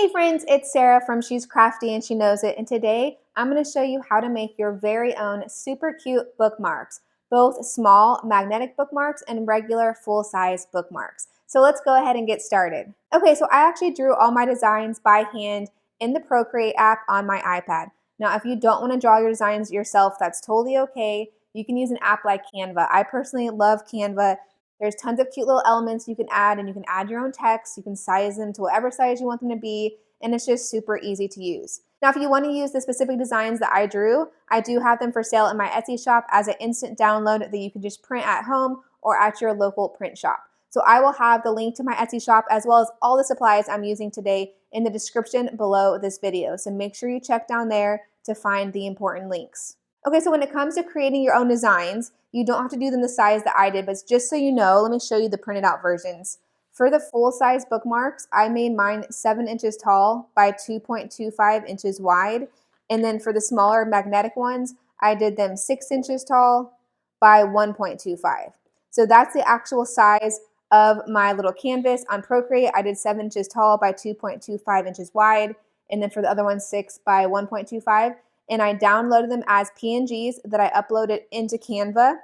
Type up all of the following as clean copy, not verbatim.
Hey friends, it's Sarah from She's Crafty and She Knows It, and today I'm going to show you how to make your very own super cute bookmarks, both small magnetic bookmarks and regular full-size bookmarks. So let's go ahead and get started. Okay, so I actually drew all my designs by hand in the Procreate app on my iPad. Now, if you don't want to draw your designs yourself, that's totally okay. You can use an app like Canva. I personally love Canva. There's tons of cute little elements you can add, and you can add your own text. You can size them to whatever size you want them to be, and it's just super easy to use. Now, if you want to use the specific designs that I drew, I do have them for sale in my Etsy shop as an instant download that you can just print at home or at your local print shop. So I will have the link to my Etsy shop as well as all the supplies I'm using today in the description below this video. So make sure you check down there to find the important links. Okay, so when it comes to creating your own designs, you don't have to do them the size that I did, but just so you know, let me show you the printed out versions. For the full-size bookmarks, I made mine 7 inches tall by 2.25 inches wide. And then for the smaller magnetic ones, I did them 6 inches tall by 1.25. So that's the actual size of my little canvas. On Procreate, I did 7 inches tall by 2.25 inches wide. And then for the other one, 6 by 1.25. And I downloaded them as PNGs that I uploaded into Canva.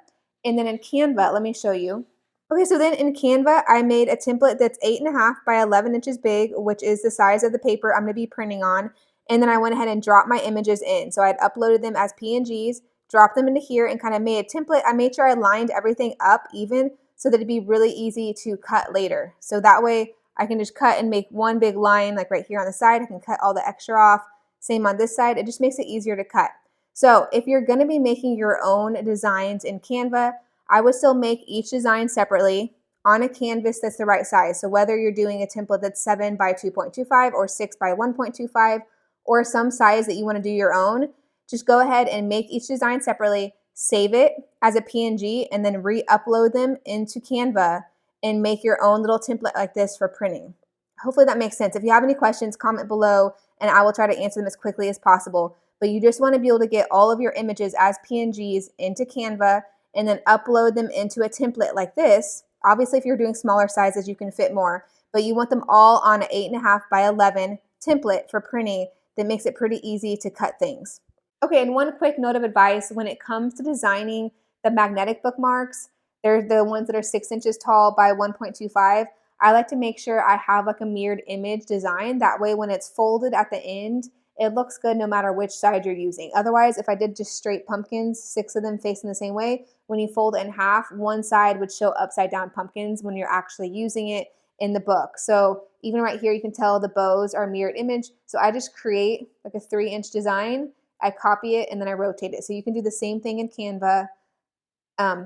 And then in Canva, let me show you. Okay, so then in Canva, I made a template that's 8.5 by 11 inches big, which is the size of the paper I'm going to be printing on. And then I went ahead and dropped my images in. So I had uploaded them as PNGs, dropped them into here, and kind of made a template. I made sure I lined everything up even so that it'd be really easy to cut later. So that way I can just cut and make one big line, like right here on the side. I can cut all the extra off. Same on this side. It just makes it easier to cut. So if you're going to be making your own designs in Canva, I would still make each design separately on a canvas that's the right size. So whether you're doing a template that's 7 by 2.25 or 6 by 1.25 or some size that you want to do your own, just go ahead and make each design separately, save it as a PNG, and then re-upload them into Canva and make your own little template like this for printing. Hopefully that makes sense. If you have any questions, comment below and I will try to answer them as quickly as possible. But you just want to be able to get all of your images as PNGs into Canva and then upload them into a template like this. Obviously, if you're doing smaller sizes, you can fit more, but you want them all on an 8.5 by 11 template for printing that makes it pretty easy to cut things. Okay, and one quick note of advice when it comes to designing the magnetic bookmarks, they're the ones that are 6 inches tall by 1.25. I like to make sure I have like a mirrored image design. That way when it's folded at the end, it looks good no matter which side you're using. Otherwise, if I did just straight pumpkins, 6 of them facing the same way, when you fold it in half, one side would show upside down pumpkins when you're actually using it in the book. So even right here, you can tell the bows are mirrored image. So I just create like a 3-inch design, I copy it, and then I rotate it. So you can do the same thing in Canva.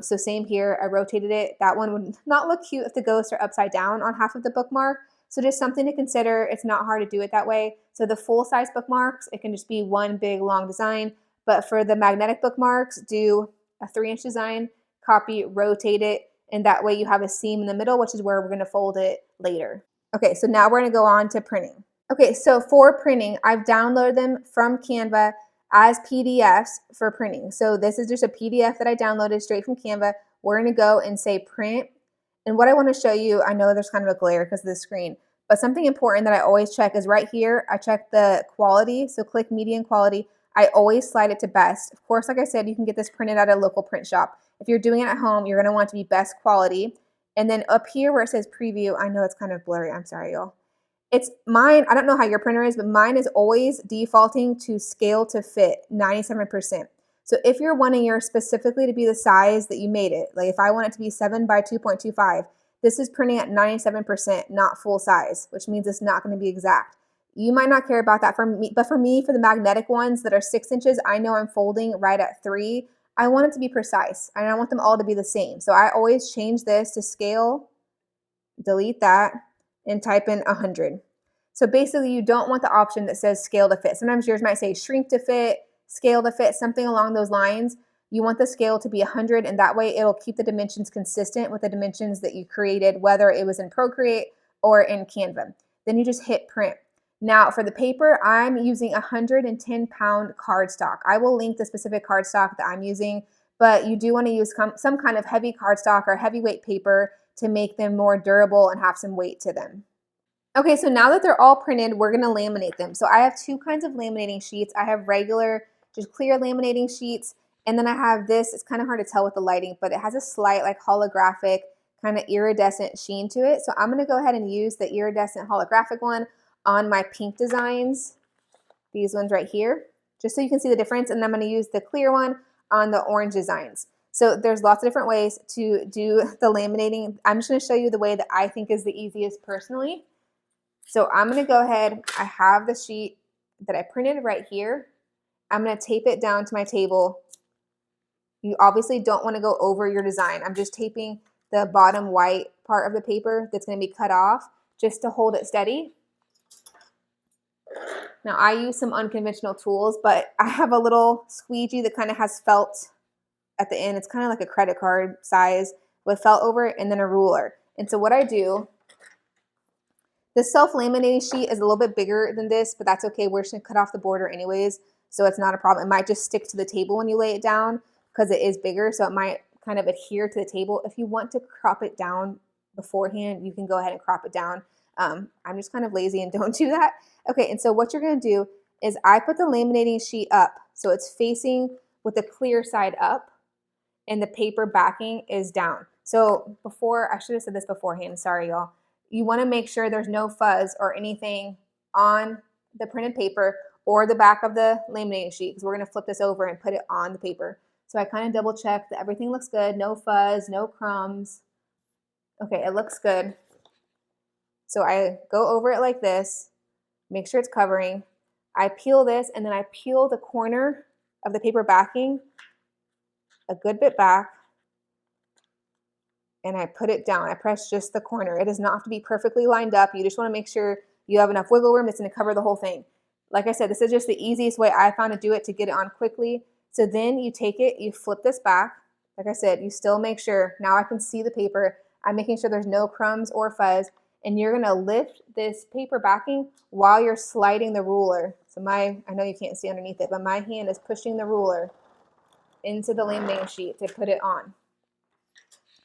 So same here, I rotated it. That one would not look cute if the ghosts are upside down on half of the bookmark. So just something to consider. It's not hard to do it that way. So the full-size bookmarks, it can just be one big long design. But for the magnetic bookmarks, do a 3-inch design, copy, rotate it, and that way you have a seam in the middle, which is where we're going to fold it later. Okay, so now we're going to go on to printing. Okay, so for printing, I've downloaded them from Canva as PDFs for printing. So this is just a PDF that I downloaded straight from Canva. We're going to go and say print. And what I want to show you, I know there's kind of a glare because of the screen, but something important that I always check is right here. I check the quality. So click median quality. I always slide it to best. Of course, like I said, you can get this printed at a local print shop. If you're doing it at home, you're going to want it to be best quality. And then up here where it says preview, I know it's kind of blurry. I'm sorry, y'all. It's mine, I don't know how your printer is, but mine is always defaulting to scale to fit 97%. So if you're wanting yours specifically to be the size that you made it, like if I want it to be 7 by 2.25, this is printing at 97%, not full size, which means it's not going to be exact. You might not care about that for me, but for me, for the magnetic ones that are 6 inches, I know I'm folding right at 3. I want it to be precise, and I want them all to be the same. So I always change this to scale, delete that, and type in 100. So basically you don't want the option that says scale to fit. Sometimes yours might say shrink to fit, scale to fit, something along those lines. You want the scale to be 100, and that way it'll keep the dimensions consistent with the dimensions that you created, whether it was in Procreate or in Canva. Then you just hit print. Now for the paper, I'm using 110-pound cardstock. I will link the specific cardstock that I'm using, but you do want to use some kind of heavy cardstock or heavyweight paper to make them more durable and have some weight to them. Okay, so now that they're all printed, we're gonna laminate them. So I have two kinds of laminating sheets. I have regular, just clear laminating sheets, and then I have this, it's kind of hard to tell with the lighting, but it has a slight like holographic kind of iridescent sheen to it. So I'm gonna go ahead and use the iridescent holographic one on my pink designs, these ones right here, just so you can see the difference. And I'm gonna use the clear one on the orange designs. So there's lots of different ways to do the laminating. I'm just gonna show you the way that I think is the easiest personally. So I'm gonna go ahead, I have the sheet that I printed right here. I'm gonna tape it down to my table. You obviously don't wanna go over your design. I'm just taping the bottom white part of the paper that's gonna be cut off just to hold it steady. Now I use some unconventional tools, but I have a little squeegee that kind of has felt at the end. It's kind of like a credit card size with felt over it, and then a ruler. And so what I do, the self-laminating sheet is a little bit bigger than this, but that's okay. We're just gonna cut off the border anyways, so it's not a problem. It might just stick to the table when you lay it down because it is bigger, so it might kind of adhere to the table. If you want to crop it down beforehand, you can go ahead and crop it down. I'm just kind of lazy and don't do that. Okay, and so what you're gonna do is I put the laminating sheet up, so it's facing with the clear side up, and the paper backing is down. So before, I should have said this beforehand, sorry y'all. You wanna make sure there's no fuzz or anything on the printed paper or the back of the laminating sheet, because we're gonna flip this over and put it on the paper. So I kind of double check that everything looks good, no fuzz, no crumbs. Okay, it looks good. So I go over it like this, make sure it's covering. I peel this, and then I peel the corner of the paper backing a good bit back, and I put it down. I press just the corner. It does not have to be perfectly lined up. You just want to make sure you have enough wiggle room. It's going to cover the whole thing. Like I said, this is just the easiest way I found to do it to get it on quickly. So then you take it, you flip this back. Like I said, you still make sure, now I can see the paper. I'm making sure there's no crumbs or fuzz. And you're going to lift this paper backing while you're sliding the ruler. So I know you can't see underneath it, but my hand is pushing the ruler into the laminating sheet to put it on.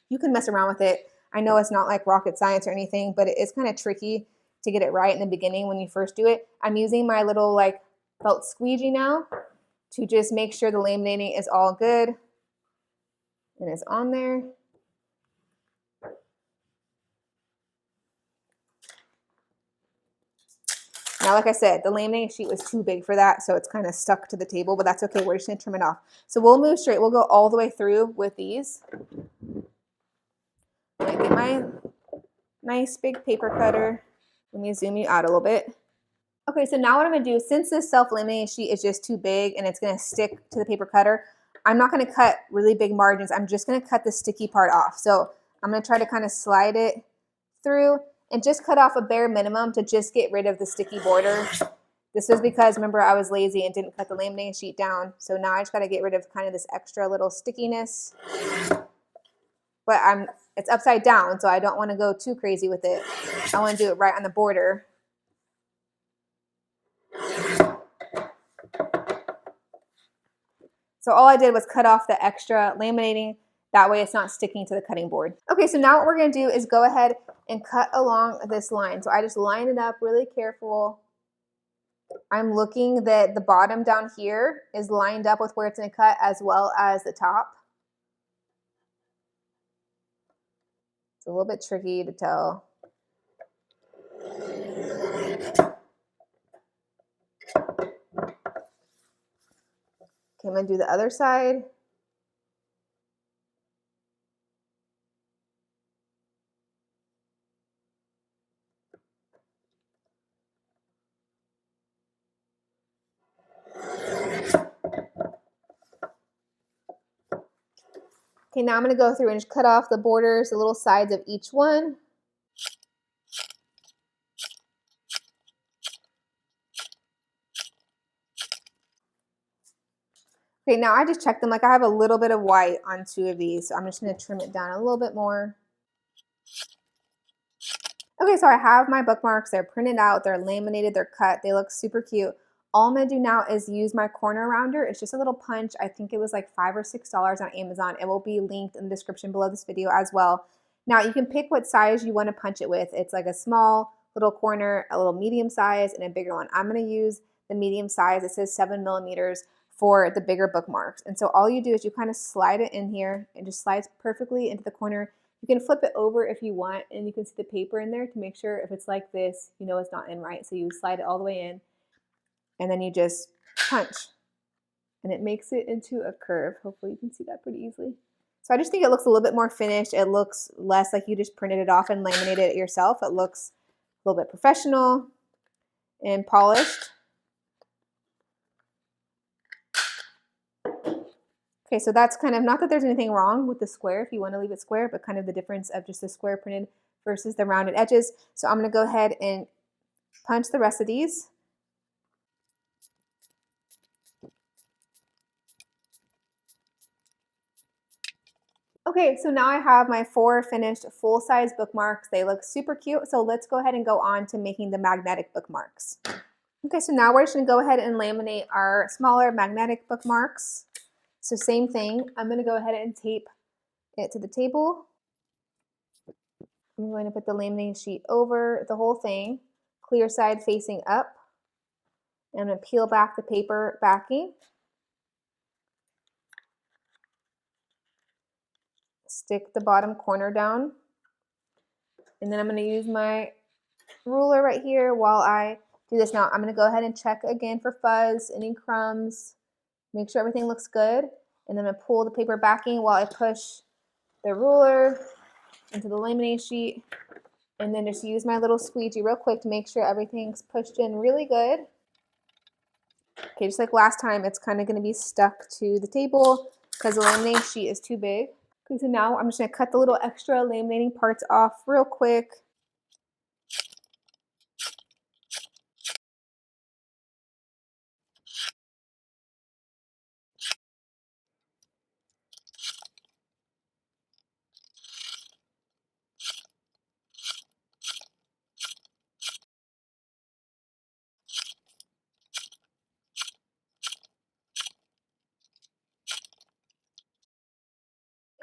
You can mess around with it. I know it's not like rocket science or anything, but it is kind of tricky to get it right in the beginning when you first do it. I'm using my little like felt squeegee now to just make sure the laminating is all good and it's on there. Now, like I said, the laminating sheet was too big for that, so it's kind of stuck to the table, but that's okay. We're just gonna trim it off. So we'll move straight. We'll go all the way through with these. I'm gonna get my nice big paper cutter. Let me zoom you out a little bit. Okay, so now what I'm gonna do, since this self-laminating sheet is just too big and it's gonna stick to the paper cutter, I'm not gonna cut really big margins. I'm just gonna cut the sticky part off. So I'm gonna try to kind of slide it through and just cut off a bare minimum to just get rid of the sticky border. This was because, remember, I was lazy and didn't cut the laminating sheet down. So now I just gotta get rid of kind of this extra little stickiness. But it's upside down, so I don't wanna go too crazy with it. I wanna do it right on the border. So all I did was cut off the extra laminating. That way it's not sticking to the cutting board. Okay, so now what we're gonna do is go ahead and cut along this line. So I just line it up really careful. I'm looking that the bottom down here is lined up with where it's gonna cut as well as the top. It's a little bit tricky to tell. Okay, I'm gonna do the other side. Okay, now I'm gonna go through and just cut off the borders, the little sides of each one. Okay, now I just checked them. Like I have a little bit of white on two of these, so I'm just gonna trim it down a little bit more. Okay, so I have my bookmarks. They're printed out, they're laminated, they're cut, they look super cute. All I'm gonna do now is use my corner rounder. It's just a little punch. I think it was like $5 or $6 on Amazon. It will be linked in the description below this video as well. Now you can pick what size you want to punch it with. It's like a small little corner, a little medium size, and a bigger one. I'm going to use the medium size. It says 7 mm for the bigger bookmarks. And so all you do is you kind of slide it in here and just slides perfectly into the corner. You can flip it over if you want, and you can see the paper in there to make sure if it's like this, you know it's not in right. So you slide it all the way in, and then you just punch, and it makes it into a curve. Hopefully you can see that pretty easily. So I just think it looks a little bit more finished. It looks less like you just printed it off and laminated it yourself. It looks a little bit professional and polished. Okay, so that's kind of, not that there's anything wrong with the square if you want to leave it square, but kind of the difference of just the square printed versus the rounded edges. So I'm going to go ahead and punch the rest of these. Okay, so now I have my 4 finished full-size bookmarks. They look super cute, so let's go ahead and go on to making the magnetic bookmarks. Okay, so now we're just going to go ahead and laminate our smaller magnetic bookmarks. So same thing, I'm going to go ahead and tape it to the table. I'm going to put the laminating sheet over the whole thing, clear side facing up. I'm going to peel back the paper backing. Stick the bottom corner down. And then I'm going to use my ruler right here while I do this. Now I'm going to go ahead and check again for fuzz, any crumbs, make sure everything looks good. And then I'm going to pull the paper backing while I push the ruler into the laminating sheet. And then just use my little squeegee real quick to make sure everything's pushed in really good. Okay, just like last time, it's kind of going to be stuck to the table because the laminating sheet is too big. Okay, so now I'm just going to cut the little extra laminating parts off real quick.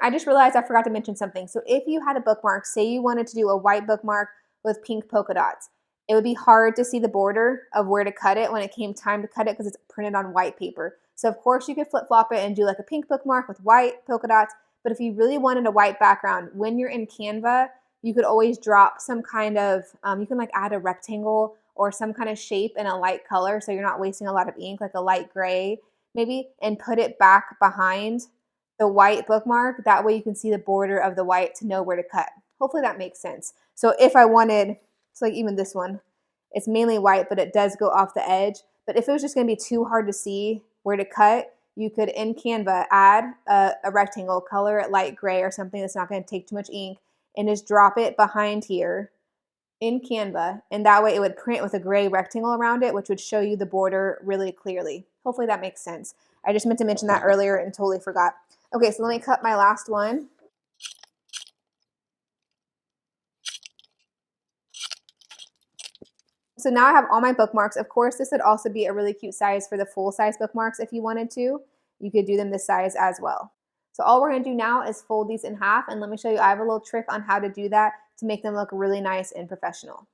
I just realized I forgot to mention something. So if you had a bookmark, say you wanted to do a white bookmark with pink polka dots, it would be hard to see the border of where to cut it when it came time to cut it because it's printed on white paper. So of course you could flip-flop it and do like a pink bookmark with white polka dots, but if you really wanted a white background, when you're in Canva, you could always drop some kind of, you can like add a rectangle or some kind of shape in a light color so you're not wasting a lot of ink, like a light gray maybe, and put it back behind the white bookmark. That way you can see the border of the white to know where to cut. Hopefully that makes sense. So if I wanted, it's like even this one, it's mainly white, but it does go off the edge. But if it was just going to be too hard to see where to cut, you could in Canva add a rectangle, color it light gray or something that's not going to take too much ink, and just drop it behind here in Canva. And that way it would print with a gray rectangle around it, which would show you the border really clearly. Hopefully that makes sense. I just meant to mention that earlier and totally forgot. Okay, so let me cut my last one. So now I have all my bookmarks. Of course, this would also be a really cute size for the full-size bookmarks if you wanted to. You could do them this size as well. So all we're going to do now is fold these in half, and let me show you, I have a little trick on how to do that to make them look really nice and professional.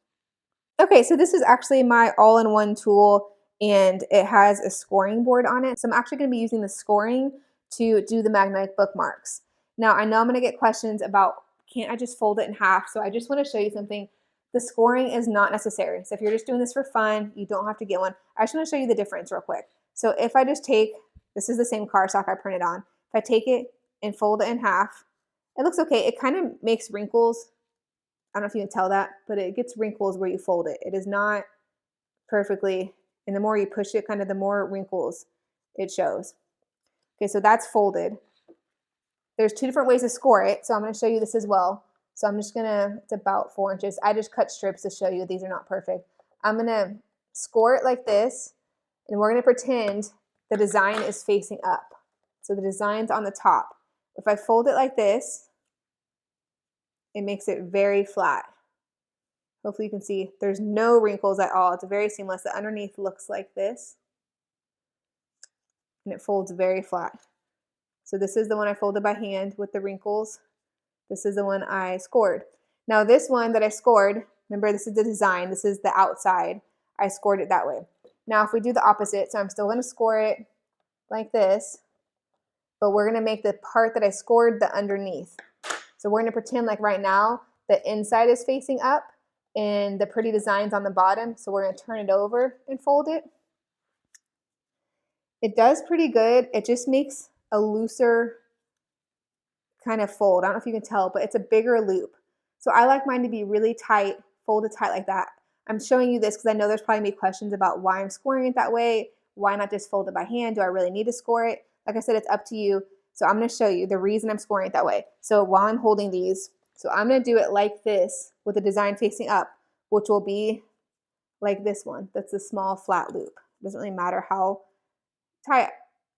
Okay, so this is actually my all-in-one tool, and it has a scoring board on it. So I'm actually going to be using the scoring to do the magnetic bookmarks. Now I know I'm going to get questions about, can't I just fold it in half? So I just want to show you something. The scoring is not necessary. So if you're just doing this for fun, you don't have to get one. I just want to show you the difference real quick. So if I just take, this is the same cardstock I printed on. If I take it and fold it in half, it looks okay. It kind of makes wrinkles. I don't know if you can tell that, but it gets wrinkles where you fold it. It is not perfectly, and the more you push it, kind of the more wrinkles it shows. Okay, so that's folded. There's 2 different ways to score it, so I'm going to show you this as well. So I'm just going to, it's about 4 inches. I just cut strips to show you these are not perfect. I'm going to score it like this, and we're going to pretend the design is facing up. So the design's on the top. If I fold it like this, it makes it very flat. Hopefully you can see there's no wrinkles at all. It's very seamless. The underneath looks like this, and it folds very flat. So this is the one I folded by hand with the wrinkles. This is the one I scored. Now this one that I scored, Remember, this is the design. This is the outside. I scored it that way. Now, if we do the opposite, so I'm still going to score it like this, but we're going to make the part that I scored the underneath. So we're going to pretend like right now the inside is facing up and the pretty design's on the bottom. So we're going to turn it over and fold it. It does pretty good. It just makes a looser kind of fold. I don't know if you can tell, but it's a bigger loop. So I like mine to be really tight, folded tight like that. I'm showing you this because I know there's probably going to be questions about why I'm scoring it that way. Why not just fold it by hand? Do I really need to score it? Like I said, it's up to you. So I'm going to show you the reason I'm scoring it that way. So while I'm holding these, so I'm going to do it like this with the design facing up, which will be like this one. That's a small flat loop. It doesn't really matter how tight,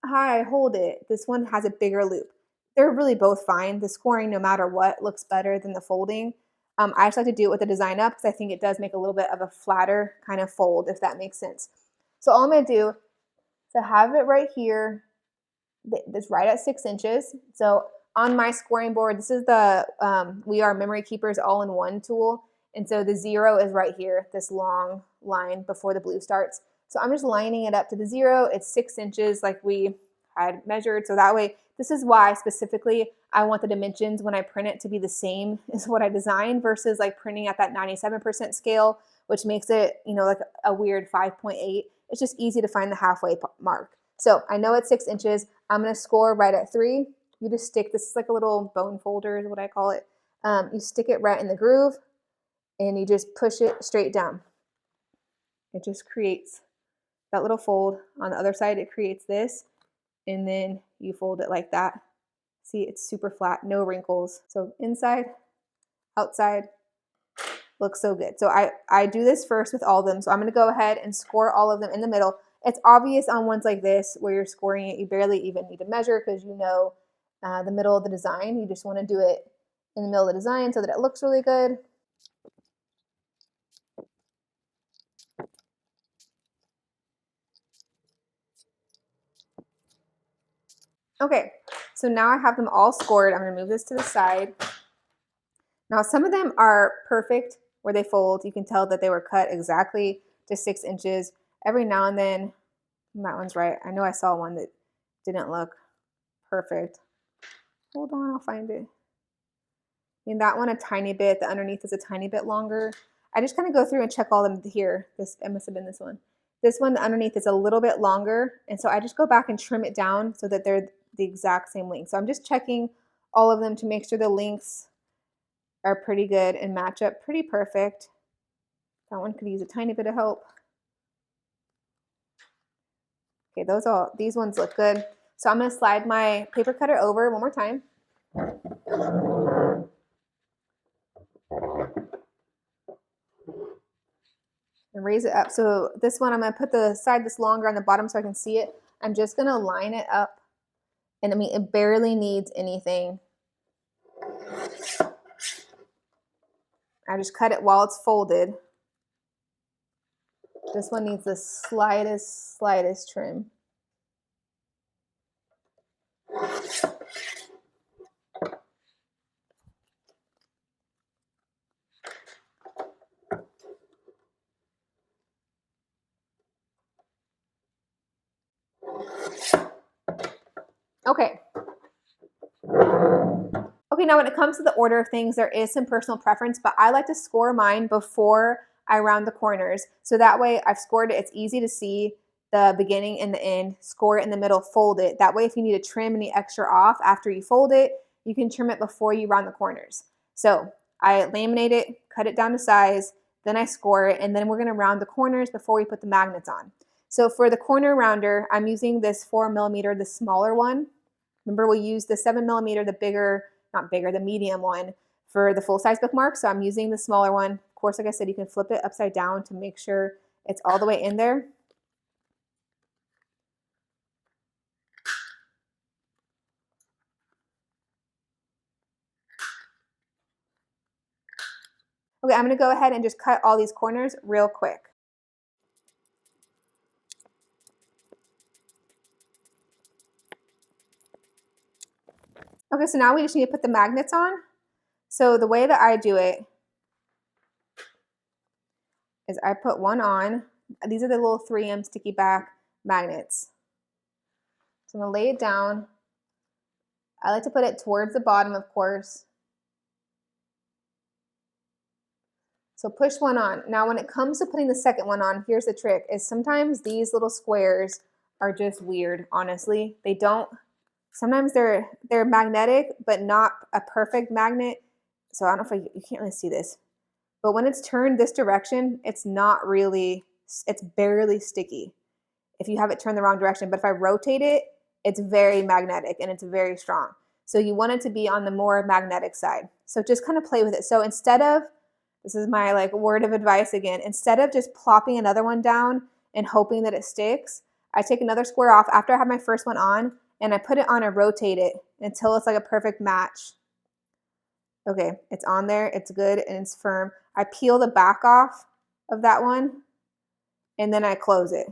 high I hold it. This one has a bigger loop. They're really both fine. The scoring, no matter what, looks better than the folding. I just like to do it with the design up because I think it does make a little bit of a flatter kind of fold, if that makes sense. So all I'm going to do is have it right here. It's right at 6 inches. So on my scoring board, this is the We Are Memory Keepers all-in-one tool. And so the 0 is right here, this long line before the blue starts. So I'm just lining it up to the 0. It's 6 inches like we had measured. So that way, this is why specifically I want the dimensions when I print it to be the same as what I designed versus like printing at that 97% scale, which makes it, you know, like a weird 5.8. It's just easy to find the halfway mark. So I know it's 6 inches. I'm going to score right at 3. You just stick, this is like a little bone folder is what I call it. You stick it right in the groove and you just push it straight down. It just creates that little fold. On the other side, it creates this, and then you fold it like that. See, it's super flat, no wrinkles. So inside, outside, looks so good. So I do this first with all of them. So I'm going to go ahead and score all of them in the middle. It's obvious on ones like this where you're scoring it, you barely even need to measure because you know the middle of the design. You just want to do it in the middle of the design so that it looks really good. Okay, so now I have them all scored. I'm going to move this to the side. Now some of them are perfect where they fold. You can tell that they were cut exactly to 6 inches. Every now and then, that one's right. I know I saw one that didn't look perfect. Hold on, I'll find it. I mean, that one a tiny bit. The underneath is a tiny bit longer. I just kind of go through and check all of them here. It must have been this one. This one, the underneath is a little bit longer. And so I just go back and trim it down so that they're the exact same length. So I'm just checking all of them to make sure the lengths are pretty good and match up pretty perfect. That one could use a tiny bit of help. Okay, these ones look good. So I'm going to slide my paper cutter over one more time. And raise it up. So this one, I'm going to put the side that's longer on the bottom so I can see it. I'm just going to line it up. And I mean, it barely needs anything. I just cut it while it's folded. This one needs the slightest trim. Okay. Okay, now when it comes to the order of things, there is some personal preference, but I like to score mine before I round the corners. So that way I've scored it, it's easy to see the beginning and the end, score it in the middle, fold it. That way if you need to trim any extra off after you fold it, you can trim it before you round the corners. So I laminate it, cut it down to size, then I score it, and then we're gonna round the corners before we put the magnets on. So for the corner rounder, I'm using this 4mm, the smaller one. Remember, we use the 7mm, the bigger, not bigger, the medium one for the full-size bookmark. So I'm using the smaller one. Of course, like I said, you can flip it upside down to make sure it's all the way in there. Okay, I'm going to go ahead and just cut all these corners real quick. Okay, so now we just need to put the magnets on. So the way that I do it is I put one on. These are the little 3M sticky back magnets. So I'm gonna lay it down. I like to put it towards the bottom, of course. So push one on. Now when it comes to putting the second one on, here's the trick, is sometimes these little squares are just weird, honestly. They don't, sometimes they're magnetic, but not a perfect magnet. So I don't know if you can't really see this, but when it's turned this direction, it's not really, it's barely sticky if you have it turned the wrong direction. But if I rotate it, it's very magnetic and it's very strong. So you want it to be on the more magnetic side. So just kind of play with it. So instead of, this is my like word of advice again, instead of just plopping another one down and hoping that it sticks, I take another square off after I have my first one on and I put it on and rotate it until it's like a perfect match. Okay, it's on there, it's good and it's firm. I peel the back off of that one and then I close it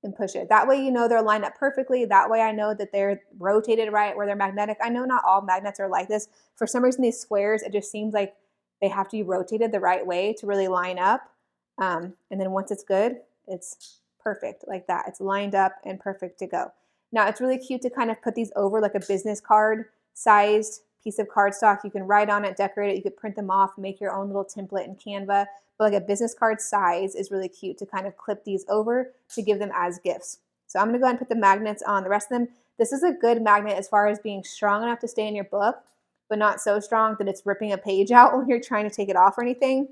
and push it. That way you know they're lined up perfectly. That way I know that they're rotated right, where they're magnetic. I know not all magnets are like this. For some reason, these squares, it just seems like they have to be rotated the right way to really line up. And then once it's good, it's perfect like that. It's lined up and perfect to go. Now it's really cute to kind of put these over like a business card sized piece of cardstock. You can write on it, decorate it. You could print them off, make your own little template in Canva. But like a business card size is really cute to kind of clip these over to give them as gifts. So I'm going to go ahead and put the magnets on the rest of them. This is a good magnet as far as being strong enough to stay in your book, but not so strong that it's ripping a page out when you're trying to take it off or anything.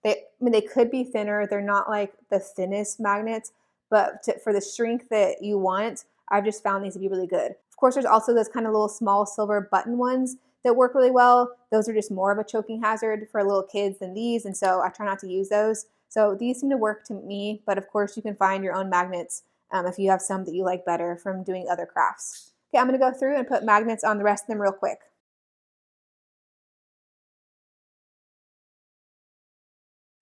They could be thinner. They're not like the thinnest magnets, but for the strength that you want, I've just found these to be really good. Of course, there's also those kind of little small silver button ones that work really well. Those are just more of a choking hazard for little kids than these, and so I try not to use those. So these seem to work to me, but of course you can find your own magnets if you have some that you like better from doing other crafts. Okay, I'm gonna go through and put magnets on the rest of them real quick.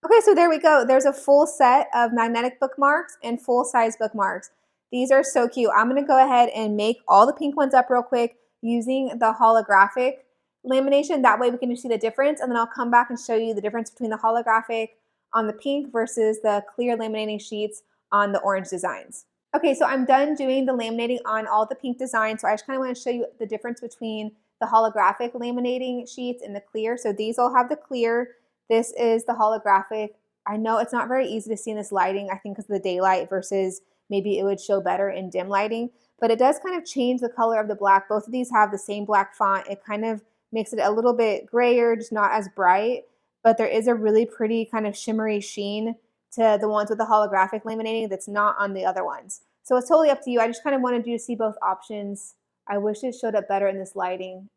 Okay, so there we go. There's a full set of magnetic bookmarks and full-size bookmarks. These are so cute. I'm going to go ahead and make all the pink ones up real quick using the holographic lamination. That way we can just see the difference, and then I'll come back and show you the difference between the holographic on the pink versus the clear laminating sheets on the orange designs. Okay, so I'm done doing the laminating on all the pink designs, so I just kind of want to show you the difference between the holographic laminating sheets and the clear. So these all have the clear. This is the holographic. I know it's not very easy to see in this lighting, I think because of the daylight versus maybe it would show better in dim lighting, but it does kind of change the color of the black. Both of these have the same black font. It kind of makes it a little bit grayer, just not as bright, but there is a really pretty kind of shimmery sheen to the ones with the holographic laminating that's not on the other ones. So it's totally up to you. I just kind of wanted you to see both options. I wish it showed up better in this lighting.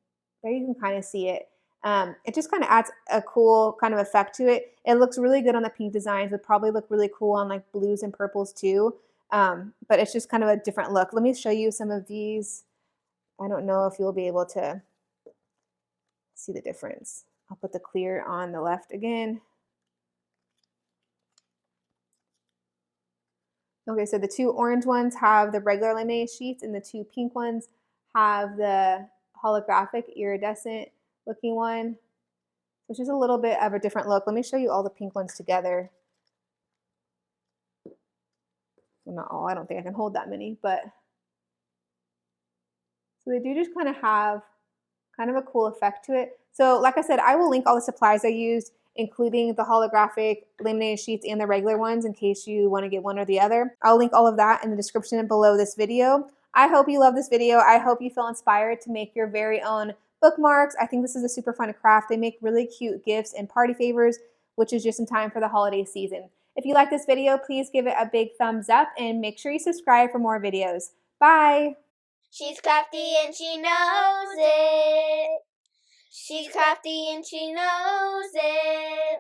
There you can kind of see it. It just kind of adds a cool kind of effect to it. It looks really good on the pink designs. It would probably look really cool on like blues and purples too. But it's just kind of a different look. Let me show you some of these. I don't know if you'll be able to see the difference. I'll put the clear on the left again. Okay, so the two orange ones have the regular laminated sheets and the two pink ones have the holographic iridescent looking one, which is a little bit of a different look. Let me show you all the pink ones together. Well, not all, I don't think I can hold that many, but so they do just kind of have kind of a cool effect to it. So like I said, I will link all the supplies I used, including the holographic laminated sheets and the regular ones in case you want to get one or the other. I'll link all of that in the description below this video. I hope you love this video. I hope you feel inspired to make your very own bookmarks. I think this is a super fun craft. They make really cute gifts and party favors, which is just in time for the holiday season. If you like this video, please give it a big thumbs up and make sure you subscribe for more videos. Bye! She's crafty and she knows it. She's crafty and she knows it.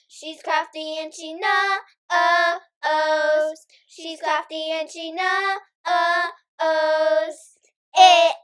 She's crafty and she knows. She's crafty and she knows it.